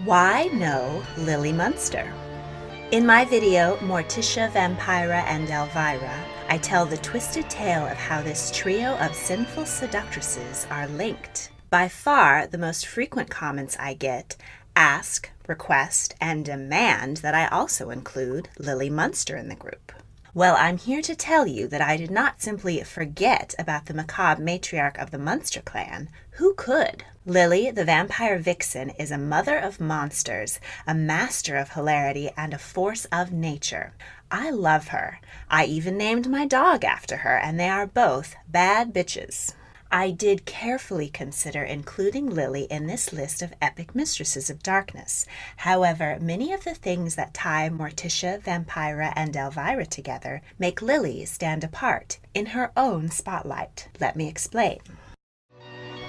Why No Lily Munster? In my video, Morticia, Vampira and Elvira, I tell the twisted tale of how this trio of sinful seductresses are linked. By far, the most frequent comments I get ask, request, and demand that I also include Lily Munster in the group. Well, I'm here to tell you that I did not simply forget about the macabre matriarch of the Munster clan. Who could? Lily, the vampire vixen, is a mother of monsters, a master of hilarity, and a force of nature. I love her. I even named my dog after her, and they are both bad bitches. I did carefully consider including Lily in this list of epic mistresses of darkness. However, many of the things that tie Morticia, Vampira, and Elvira together make Lily stand apart in her own spotlight. Let me explain.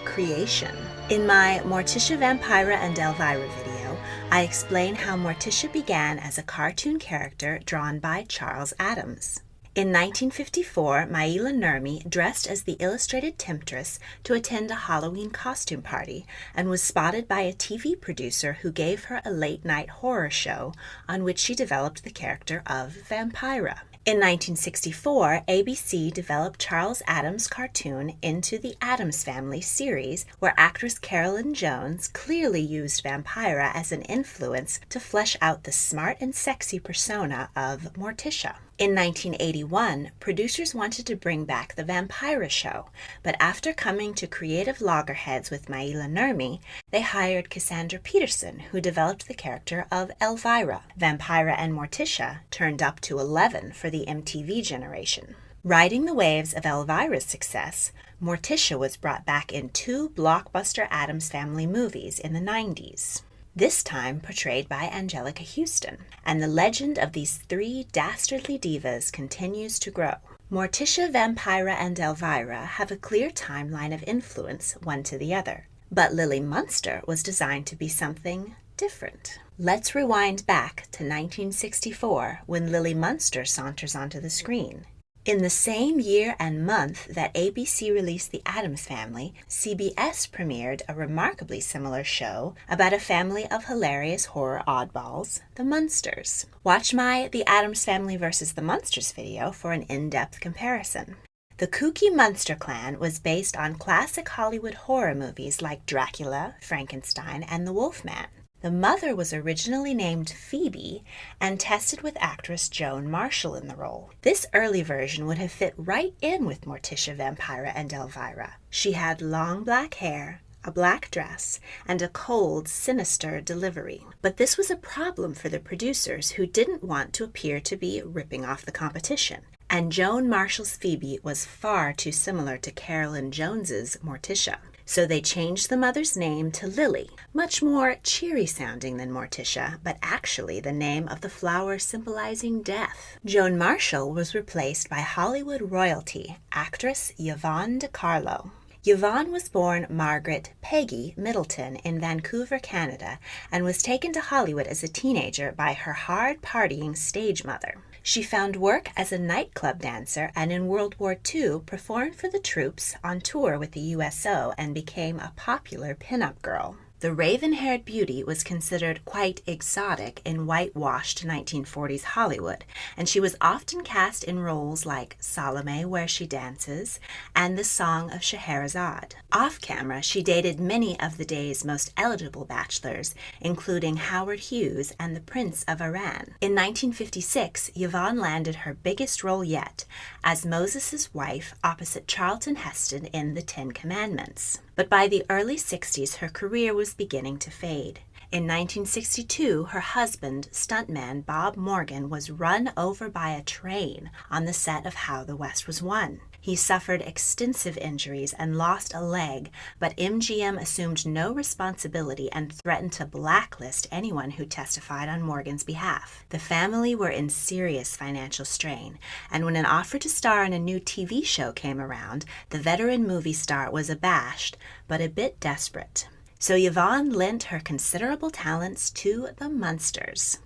Creation. In my Morticia, Vampira, and Elvira video, I explain how Morticia began as a cartoon character drawn by Charles Addams. In 1954, Maila Nurmi dressed as the illustrated temptress to attend a Halloween costume party and was spotted by a TV producer who gave her a late-night horror show on which she developed the character of Vampira. In 1964, ABC developed Charles Addams' cartoon into the Addams Family series, where actress Carolyn Jones clearly used Vampira as an influence to flesh out the smart and sexy persona of Morticia. In 1981, producers wanted to bring back the Vampira show, but after coming to creative loggerheads with Maila Nurmi, they hired Cassandra Peterson, who developed the character of Elvira. Vampira and Morticia turned up to 11 for the MTV generation. Riding the waves of Elvira's success, Morticia was brought back in 2 blockbuster Addams Family movies in the 90s. This time portrayed by Angelica Houston, and the legend of these 3 dastardly divas continues to grow. Morticia, Vampira, and Elvira have a clear timeline of influence one to the other, but Lily Munster was designed to be something different. Let's rewind back to 1964 when Lily Munster saunters onto the screen. In the same year and month that ABC released The Addams Family, CBS premiered a remarkably similar show about a family of hilarious horror oddballs, the Munsters. Watch my The Addams Family vs. the Munsters video for an in-depth comparison. The kooky Munster clan was based on classic Hollywood horror movies like Dracula, Frankenstein, and The Wolfman. The mother was originally named Phoebe and tested with actress Joan Marshall in the role. This early version would have fit right in with Morticia, Vampira, and Elvira. She had long black hair, a black dress, and a cold, sinister delivery. But this was a problem for the producers, who didn't want to appear to be ripping off the competition. And Joan Marshall's Phoebe was far too similar to Carolyn Jones's Morticia. So they changed the mother's name to Lily, much more cheery sounding than Morticia, but actually the name of the flower symbolizing death. Joan Marshall was replaced by Hollywood royalty, actress Yvonne De Carlo. Yvonne was born Margaret Peggy Middleton in Vancouver, Canada, and was taken to Hollywood as a teenager by her hard-partying stage mother. She found work as a nightclub dancer and in World War II performed for the troops on tour with the USO and became a popular pinup girl. The raven-haired beauty was considered quite exotic in whitewashed 1940s Hollywood, and she was often cast in roles like Salome Where She Dances and The Song of Scheherazade. Off-camera, she dated many of the day's most eligible bachelors, including Howard Hughes and the Prince of Iran. In 1956, Yvonne landed her biggest role yet, as Moses' wife opposite Charlton Heston in The Ten Commandments. But by the early 60s, her career was beginning to fade. In 1962, her husband, stuntman Bob Morgan, was run over by a train on the set of How the West Was Won. He suffered extensive injuries and lost a leg, but MGM assumed no responsibility and threatened to blacklist anyone who testified on Morgan's behalf. The family were in serious financial strain, and when an offer to star in a new TV show came around, the veteran movie star was abashed, but a bit desperate. So Yvonne lent her considerable talents to the Munsters.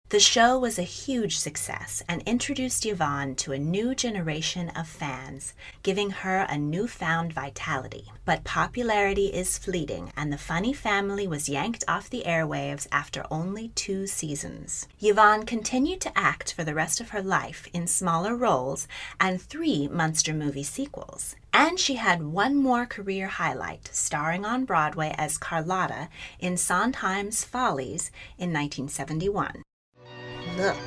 The show was a huge success and introduced Yvonne to a new generation of fans, giving her a newfound vitality. But popularity is fleeting, and the funny family was yanked off the airwaves after only 2 seasons. Yvonne continued to act for the rest of her life in smaller roles and 3 Munster movie sequels. And she had one more career highlight, starring on Broadway as Carlotta in Sondheim's Follies in 1971. Look.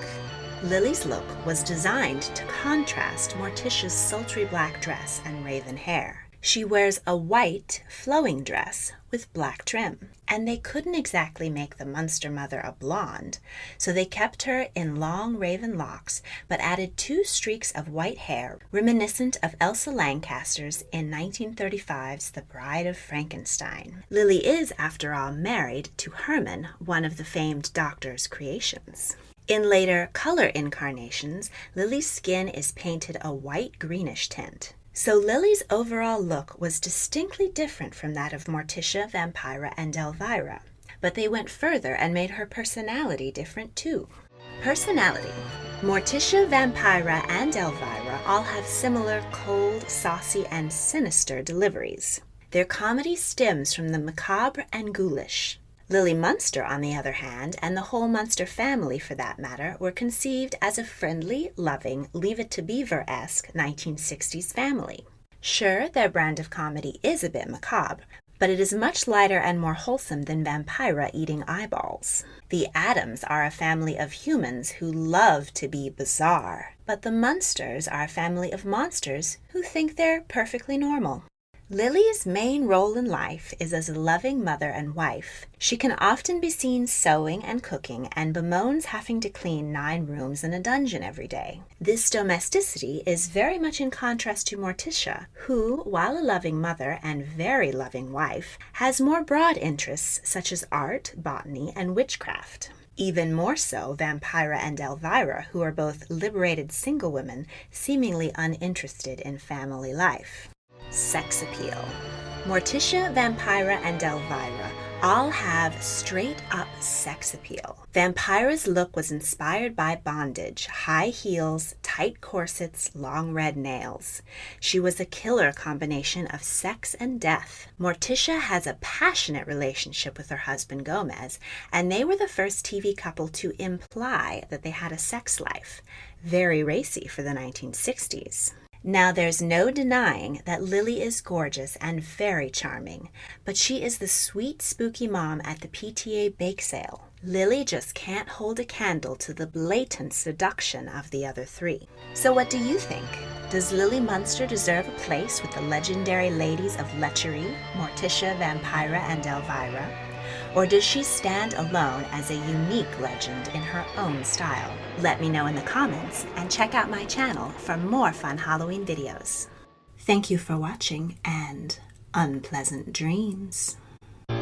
Lily's look was designed to contrast Morticia's sultry black dress and raven hair. She wears a white, flowing dress with black trim, and they couldn't exactly make the Munster mother a blonde, so they kept her in long raven locks, but added 2 streaks of white hair, reminiscent of Elsa Lancaster's in 1935's The Bride of Frankenstein. Lily is, after all, married to Herman, one of the famed doctor's creations. In later color incarnations, Lily's skin is painted a white-greenish tint. So Lily's overall look was distinctly different from that of Morticia, Vampira, and Elvira. But they went further and made her personality different too. Personality. Morticia, Vampira, and Elvira all have similar cold, saucy, and sinister deliveries. Their comedy stems from the macabre and ghoulish. Lily Munster, on the other hand, and the whole Munster family for that matter, were conceived as a friendly, loving, Leave It to Beaver-esque 1960s family. Sure, their brand of comedy is a bit macabre, but it is much lighter and more wholesome than Vampira eating eyeballs. The Addams are a family of humans who love to be bizarre, but the Munsters are a family of monsters who think they're perfectly normal. Lily's main role in life is as a loving mother and wife. She can often be seen sewing and cooking and bemoans having to clean 9 rooms in a dungeon every day. This domesticity is very much in contrast to Morticia, who, while a loving mother and very loving wife, has more broad interests such as art, botany, and witchcraft. Even more so, Vampira and Elvira, who are both liberated single women, seemingly uninterested in family life. Sex appeal. Morticia, Vampira, and Elvira all have straight-up sex appeal. Vampira's look was inspired by bondage, high heels, tight corsets, long red nails. She was a killer combination of sex and death. Morticia has a passionate relationship with her husband Gomez, and they were the first TV couple to imply that they had a sex life. Very racy for the 1960s. Now, there's no denying that Lily is gorgeous and very charming, but she is the sweet, spooky mom at the PTA bake sale. Lily just can't hold a candle to the blatant seduction of the other 3. So what do you think? Does Lily Munster deserve a place with the legendary ladies of lechery, Morticia, Vampira, and Elvira? Or does she stand alone as a unique legend in her own style? Let me know in the comments and check out my channel for more fun Halloween videos. Thank you for watching and unpleasant dreams.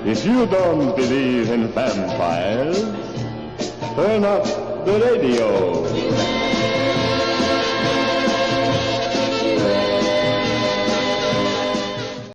If you don't believe in vampires, turn up the radio.